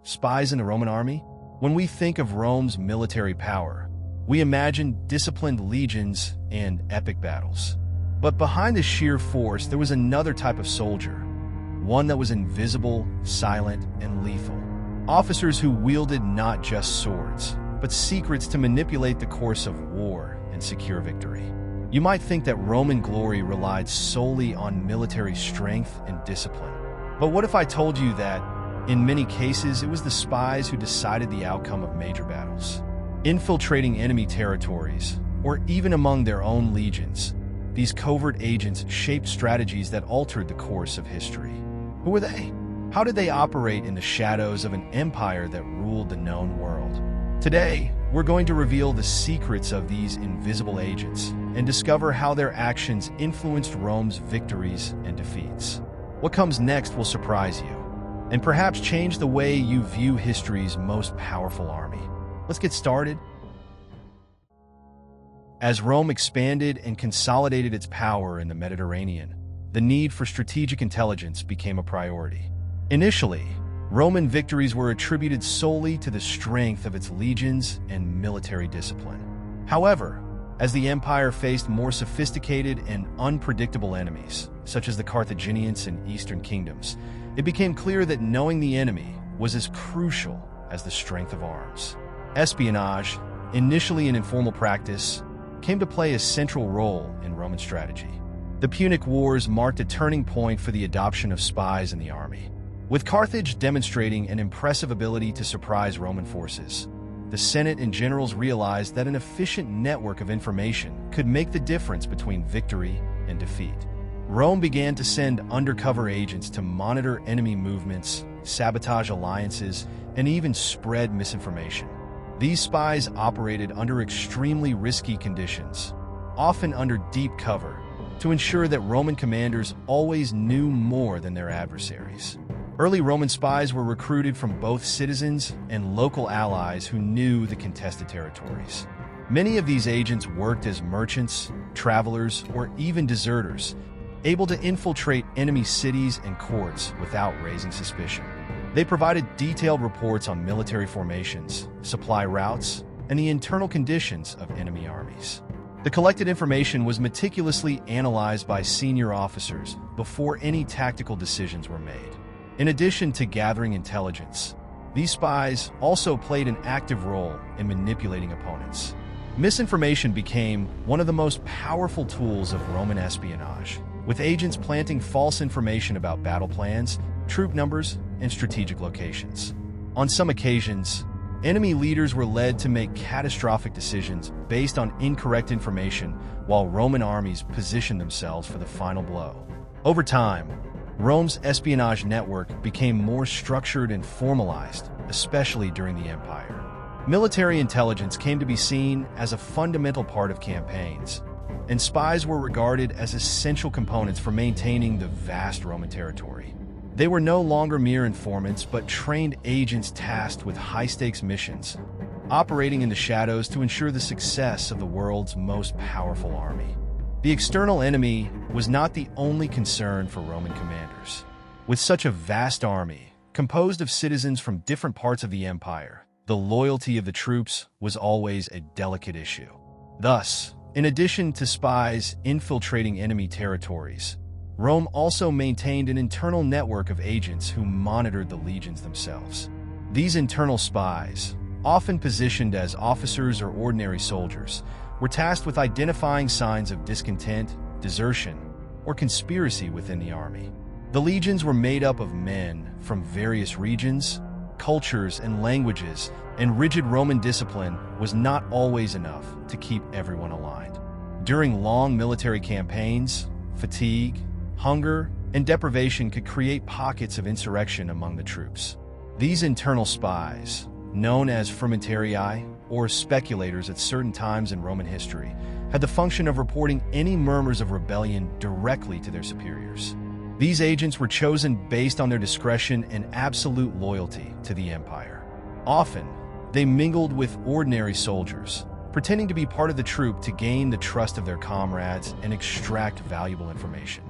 Spies in the Roman army? When we think of Rome's military power, we imagine disciplined legions and epic battles. But behind the sheer force, there was another type of soldier, one that was invisible, silent, and lethal. Officers who wielded not just swords, but secrets to manipulate the course of war and secure victory. You might think that Roman glory relied solely on military strength and discipline. But what if I told you that, in many cases, it was the spies who decided the outcome of major battles? Infiltrating enemy territories, or even among their own legions, these covert agents shaped strategies that altered the course of history. Who were they? How did they operate in the shadows of an empire that ruled the known world? Today, we're going to reveal the secrets of these invisible agents and discover how their actions influenced Rome's victories and defeats. What comes next will surprise you, and perhaps change the way you view history's most powerful army. Let's get started. As Rome expanded and consolidated its power in the Mediterranean, the need for strategic intelligence became a priority. Initially, Roman victories were attributed solely to the strength of its legions and military discipline. However, as the empire faced more sophisticated and unpredictable enemies, such as the Carthaginians and Eastern kingdoms, it became clear that knowing the enemy was as crucial as the strength of arms. Espionage, initially an informal practice, came to play a central role in Roman strategy. The Punic Wars marked a turning point for the adoption of spies in the army. With Carthage demonstrating an impressive ability to surprise Roman forces, the Senate and generals realized that an efficient network of information could make the difference between victory and defeat. Rome began to send undercover agents to monitor enemy movements, sabotage alliances, and even spread misinformation. These spies operated under extremely risky conditions, often under deep cover, to ensure that Roman commanders always knew more than their adversaries. Early Roman spies were recruited from both citizens and local allies who knew the contested territories. Many of these agents worked as merchants, travelers, or even deserters, able to infiltrate enemy cities and courts without raising suspicion. They provided detailed reports on military formations, supply routes, and the internal conditions of enemy armies. The collected information was meticulously analyzed by senior officers before any tactical decisions were made. In addition to gathering intelligence, these spies also played an active role in manipulating opponents. Misinformation became one of the most powerful tools of Roman espionage, with agents planting false information about battle plans, troop numbers, and strategic locations. On some occasions, enemy leaders were led to make catastrophic decisions based on incorrect information, while Roman armies positioned themselves for the final blow. Over time, Rome's espionage network became more structured and formalized, especially during the empire. Military intelligence came to be seen as a fundamental part of campaigns, and spies were regarded as essential components for maintaining the vast Roman territory. They were no longer mere informants, but trained agents tasked with high-stakes missions, operating in the shadows to ensure the success of the world's most powerful army. The external enemy was not the only concern for Roman commanders. With such a vast army, composed of citizens from different parts of the empire, the loyalty of the troops was always a delicate issue. Thus, in addition to spies infiltrating enemy territories, Rome also maintained an internal network of agents who monitored the legions themselves. These internal spies, often positioned as officers or ordinary soldiers, were tasked with identifying signs of discontent, desertion, or conspiracy within the army. The legions were made up of men from various regions, cultures, and languages, and rigid Roman discipline was not always enough to keep everyone aligned. During long military campaigns, fatigue, hunger, and deprivation could create pockets of insurrection among the troops. These internal spies, known as frumentarii, or speculators at certain times in Roman history, had the function of reporting any murmurs of rebellion directly to their superiors. These agents were chosen based on their discretion and absolute loyalty to the empire. Often, they mingled with ordinary soldiers, pretending to be part of the troop to gain the trust of their comrades and extract valuable information.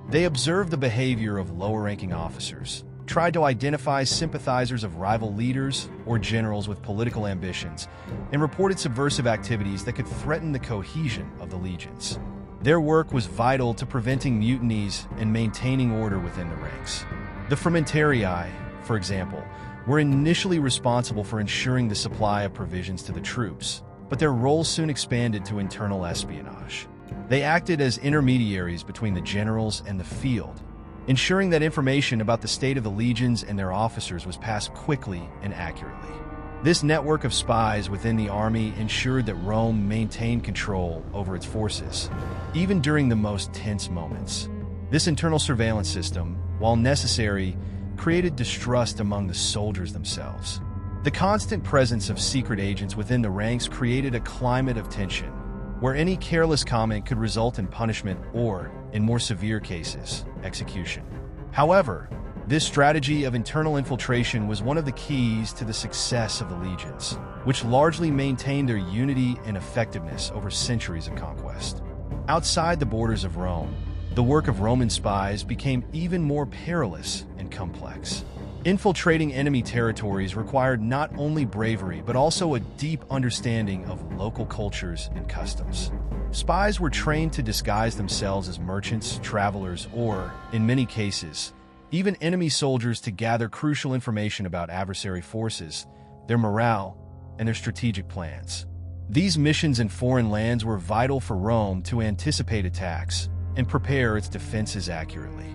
They observed the behavior of lower-ranking officers, tried to identify sympathizers of rival leaders or generals with political ambitions, and reported subversive activities that could threaten the cohesion of the legions. Their work was vital to preventing mutinies and maintaining order within the ranks. The Frumentarii, for example, were initially responsible for ensuring the supply of provisions to the troops, but their role soon expanded to internal espionage. They acted as intermediaries between the generals and the field, ensuring that information about the state of the legions and their officers was passed quickly and accurately. This network of spies within the army ensured that Rome maintained control over its forces, even during the most tense moments. This internal surveillance system, while necessary, created distrust among the soldiers themselves. The constant presence of secret agents within the ranks created a climate of tension, where any careless comment could result in punishment or, in more severe cases, execution. However, this strategy of internal infiltration was one of the keys to the success of the legions, which largely maintained their unity and effectiveness over centuries of conquest. Outside the borders of Rome, the work of Roman spies became even more perilous and complex. Infiltrating enemy territories required not only bravery but also a deep understanding of local cultures and customs. Spies were trained to disguise themselves as merchants, travelers, or, in many cases, even enemy soldiers to gather crucial information about adversary forces, their morale, and their strategic plans. These missions in foreign lands were vital for Rome to anticipate attacks and prepare its defenses accurately.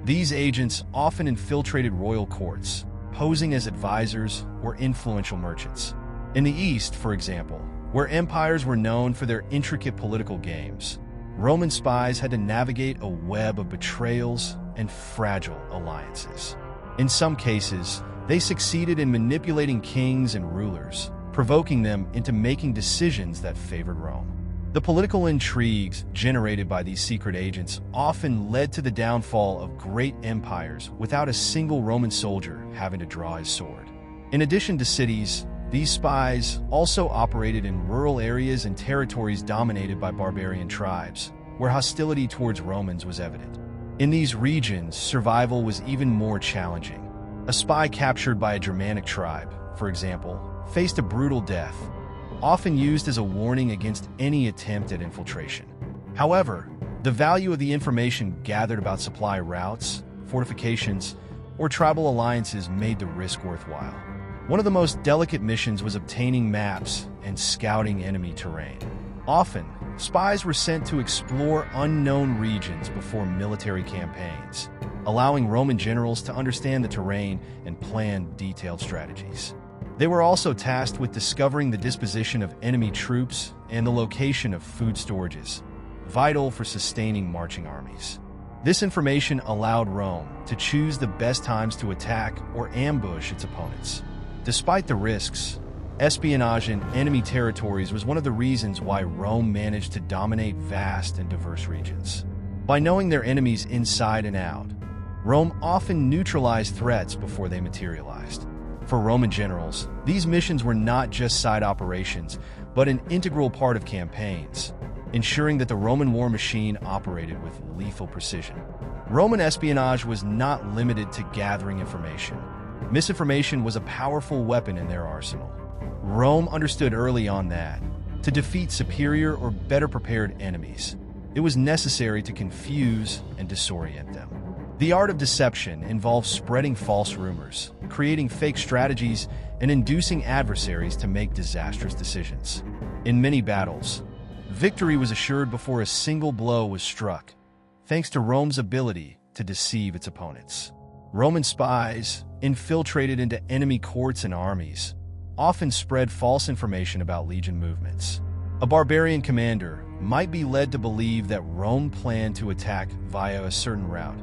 These agents often infiltrated royal courts, posing as advisors or influential merchants. In the East, for example, where empires were known for their intricate political games, Roman spies had to navigate a web of betrayals and fragile alliances. In some cases, they succeeded in manipulating kings and rulers, provoking them into making decisions that favored Rome. The political intrigues generated by these secret agents often led to the downfall of great empires without a single Roman soldier having to draw his sword. In addition to cities, these spies also operated in rural areas and territories dominated by barbarian tribes, where hostility towards Romans was evident. In these regions, survival was even more challenging. A spy captured by a Germanic tribe, for example, faced a brutal death, often used as a warning against any attempt at infiltration. However, the value of the information gathered about supply routes, fortifications, or tribal alliances made the risk worthwhile. One of the most delicate missions was obtaining maps and scouting enemy terrain. Often, spies were sent to explore unknown regions before military campaigns, allowing Roman generals to understand the terrain and plan detailed strategies. They were also tasked with discovering the disposition of enemy troops and the location of food storages, vital for sustaining marching armies. This information allowed Rome to choose the best times to attack or ambush its opponents. Despite the risks, espionage in enemy territories was one of the reasons why Rome managed to dominate vast and diverse regions. By knowing their enemies inside and out, Rome often neutralized threats before they materialized. For Roman generals, these missions were not just side operations, but an integral part of campaigns, ensuring that the Roman war machine operated with lethal precision. Roman espionage was not limited to gathering information. Misinformation was a powerful weapon in their arsenal. Rome understood early on that, to defeat superior or better prepared enemies, it was necessary to confuse and disorient them. The art of deception involves spreading false rumors, creating fake strategies, and inducing adversaries to make disastrous decisions. In many battles, victory was assured before a single blow was struck, thanks to Rome's ability to deceive its opponents. Roman spies, infiltrated into enemy courts and armies, often spread false information about legion movements. A barbarian commander might be led to believe that Rome planned to attack via a certain route,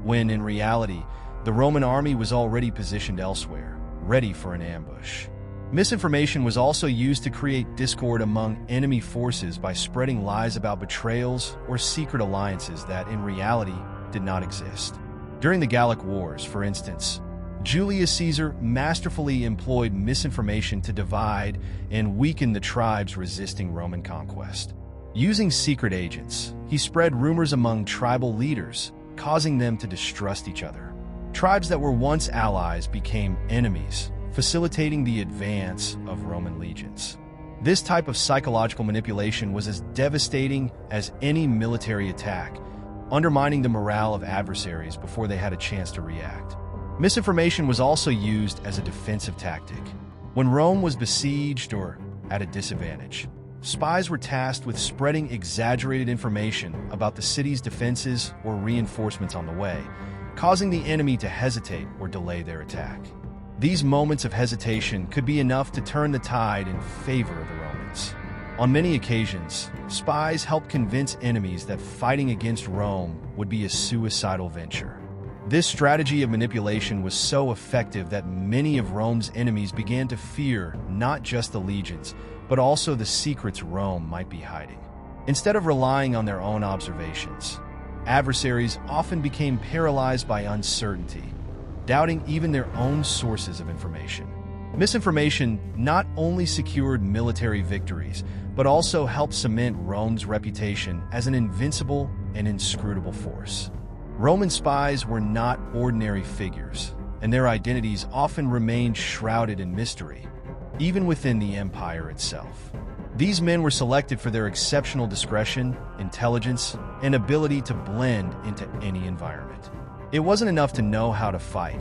when in reality, the Roman army was already positioned elsewhere, ready for an ambush. Misinformation was also used to create discord among enemy forces by spreading lies about betrayals or secret alliances that, in reality, did not exist. During the Gallic Wars, for instance, Julius Caesar masterfully employed misinformation to divide and weaken the tribes resisting Roman conquest. Using secret agents, he spread rumors among tribal leaders, causing them to distrust each other. Tribes that were once allies became enemies, facilitating the advance of Roman legions. This type of psychological manipulation was as devastating as any military attack, undermining the morale of adversaries before they had a chance to react. Misinformation was also used as a defensive tactic. When Rome was besieged or at a disadvantage, spies were tasked with spreading exaggerated information about the city's defenses or reinforcements on the way, causing the enemy to hesitate or delay their attack. These moments of hesitation could be enough to turn the tide in favor of the Romans. On many occasions, spies helped convince enemies that fighting against Rome would be a suicidal venture. This strategy of manipulation was so effective that many of Rome's enemies began to fear not just the legions, but also the secrets Rome might be hiding. Instead of relying on their own observations, adversaries often became paralyzed by uncertainty, doubting even their own sources of information. Misinformation not only secured military victories, but also helped cement Rome's reputation as an invincible and inscrutable force. Roman spies were not ordinary figures, and their identities often remained shrouded in mystery, even within the empire itself. These men were selected for their exceptional discretion, intelligence, and ability to blend into any environment. It wasn't enough to know how to fight.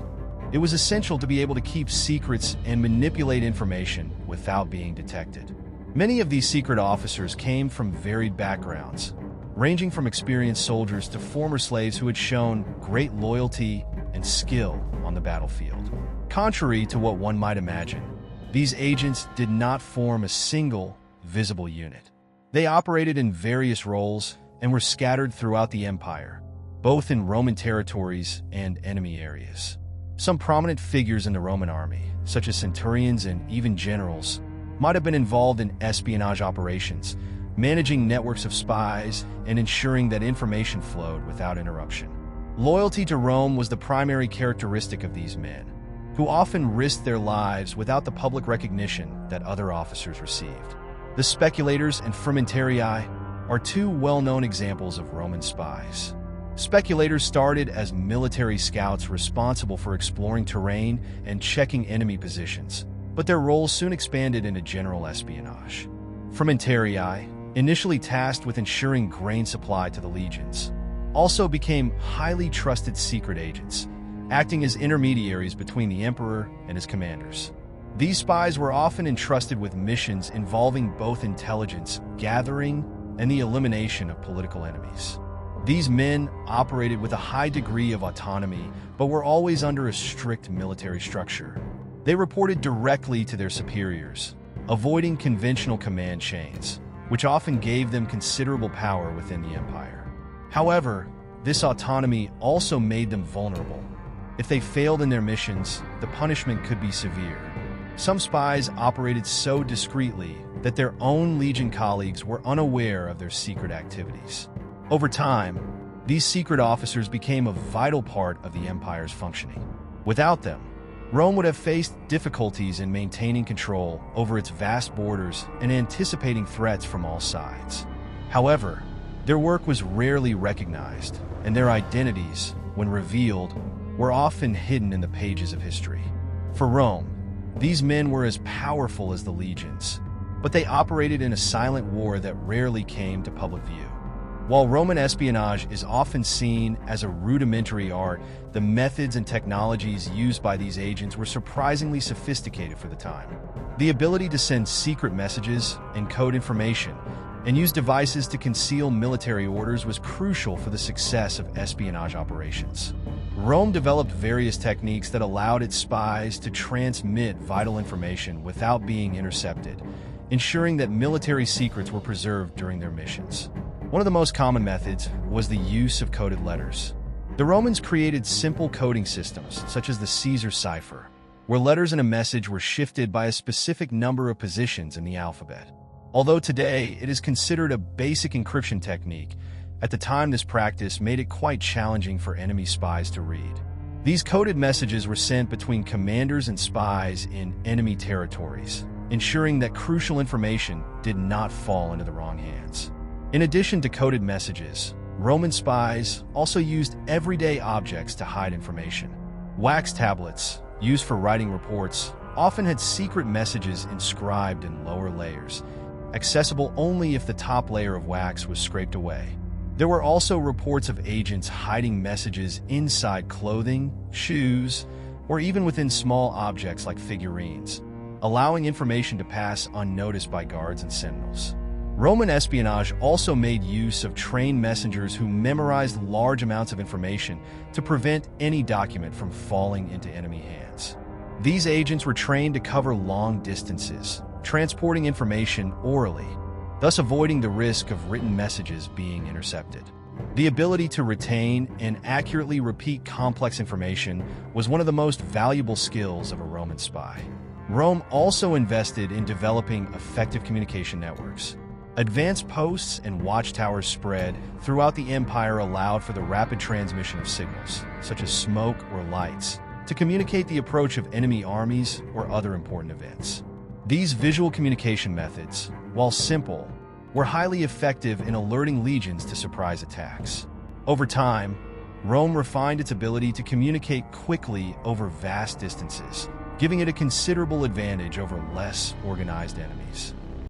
It was essential to be able to keep secrets and manipulate information without being detected. Many of these secret officers came from varied backgrounds, ranging from experienced soldiers to former slaves who had shown great loyalty and skill on the battlefield. Contrary to what one might imagine, these agents did not form a single, visible unit. They operated in various roles and were scattered throughout the empire, both in Roman territories and enemy areas. Some prominent figures in the Roman army, such as centurions and even generals, might have been involved in espionage operations, managing networks of spies and ensuring that information flowed without interruption. Loyalty to Rome was the primary characteristic of these men, who often risked their lives without the public recognition that other officers received. The speculators and frumentarii are two well-known examples of Roman spies. Speculators started as military scouts responsible for exploring terrain and checking enemy positions, but their roles soon expanded into general espionage. Frumentarii, initially tasked with ensuring grain supply to the legions, also became highly trusted secret agents, acting as intermediaries between the emperor and his commanders. These spies were often entrusted with missions involving both intelligence gathering and the elimination of political enemies. These men operated with a high degree of autonomy, but were always under a strict military structure. They reported directly to their superiors, avoiding conventional command chains, which often gave them considerable power within the empire. However, this autonomy also made them vulnerable. If they failed in their missions, the punishment could be severe. Some spies operated so discreetly that their own legion colleagues were unaware of their secret activities. Over time, these secret officers became a vital part of the empire's functioning. Without them, Rome would have faced difficulties in maintaining control over its vast borders and anticipating threats from all sides. However, their work was rarely recognized, and their identities, when revealed, were often hidden in the pages of history. For Rome, these men were as powerful as the legions, but they operated in a silent war that rarely came to public view. While Roman espionage is often seen as a rudimentary art, the methods and technologies used by these agents were surprisingly sophisticated for the time. The ability to send secret messages, encode information, and use devices to conceal military orders was crucial for the success of espionage operations. Rome developed various techniques that allowed its spies to transmit vital information without being intercepted, ensuring that military secrets were preserved during their missions. One of the most common methods was the use of coded letters. The Romans created simple coding systems, such as the Caesar cipher, where letters in a message were shifted by a specific number of positions in the alphabet. Although today it is considered a basic encryption technique, at the time this practice made it quite challenging for enemy spies to read. These coded messages were sent between commanders and spies in enemy territories, ensuring that crucial information did not fall into the wrong hands. In addition to coded messages, Roman spies also used everyday objects to hide information. Wax tablets, used for writing reports, often had secret messages inscribed in lower layers, accessible only if the top layer of wax was scraped away. There were also reports of agents hiding messages inside clothing, shoes, or even within small objects like figurines, allowing information to pass unnoticed by guards and sentinels. Roman espionage also made use of trained messengers who memorized large amounts of information to prevent any document from falling into enemy hands. These agents were trained to cover long distances, transporting information orally, thus avoiding the risk of written messages being intercepted. The ability to retain and accurately repeat complex information was one of the most valuable skills of a Roman spy. Rome also invested in developing effective communication networks. Advanced posts and watchtowers spread throughout the empire allowed for the rapid transmission of signals, such as smoke or lights, to communicate the approach of enemy armies or other important events. These visual communication methods, while simple, were highly effective in alerting legions to surprise attacks. Over time, Rome refined its ability to communicate quickly over vast distances, giving it a considerable advantage over less organized enemies.